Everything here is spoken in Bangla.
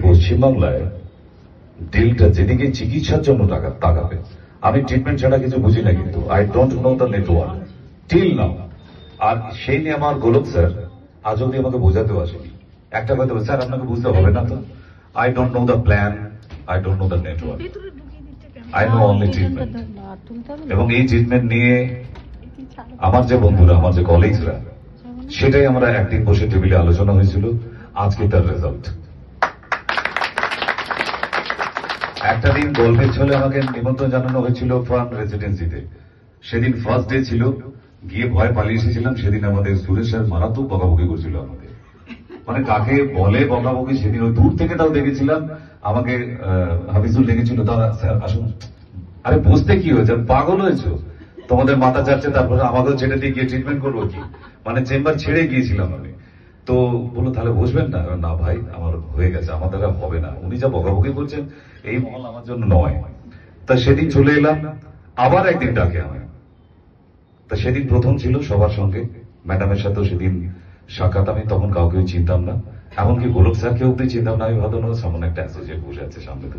পশ্চিমবাংলায় ডিলটা যেদিকে চিকিৎসার জন্য টাকা তাকাবে, আমি ট্রিটমেন্ট ছাড়া কিছু বুঝি না, কিন্তু I don't know the network till now. আর সেই নিয়ে আমার গোলক স্যার আজ অব্দি আমাকে বোঝাতেও আসেনি। একটা কথা, স্যার আপনাকে বুঝতে হবে না তো, I don't know the plan, I don't know the network, I know only treatment. এবং এই ট্রিটমেন্ট নিয়ে আমার যে বন্ধুরা, আমার যে কলিগসরা, সেটাই আমরা একদিন বসে টেবিলে আলোচনা হয়েছিল, আজকে তার রেজাল্ট। একটা দিন গল্পের ছলে আমাকে নিমন্ত্রণ জানানো হয়েছিল ফার্ম রেসিডেন্সিতে। সেদিন ফার্স্ট ডে ছিল, গিয়ে ভয় পালিয়ে এসেছিলাম। সেদিন আমাদের সুরেশের মারাত্মক বকাবকি করছিল আমাদের, মানে কাকে বলে বকাবকি। সেদিন ওই দূর থেকে তাও দেখেছিলাম, আমাকে হাফিজুল ডেকেছিল, দাদা স্যার আসুন। আরে বুঝতে কি হয়েছে, পাগল হয়েছো, তোমাদের মাথা চাচ্ছে, তারপরে আমাকেও ছেড়ে দিয়ে গিয়ে ট্রিটমেন্ট করবো কি? মানে চেম্বার ছেড়ে গিয়েছিলাম আমি। তো বললো তাহলে বসবেন না? না ভাই, আমার হয়ে গেছে, আমার দ্বারা হবে না, উনি যা বকাবকি করছেন এই মহল আমার জন্য নয়। তা সেদিন চলে এলাম, আবার একদিন ডাকে আমায়। তা সেদিন প্রথম ছিল সবার সঙ্গে, ম্যাডামের সাথেও সেদিন সাক্ষাৎ। আমি তখন কাউকে চিনতাম না, এমনকি গোলক স্যারকে অব্দি চিনতাম না। আমি ভাবতাম সামনে একটা অ্যাসোসিয়েট বসে আছে সামনে, তো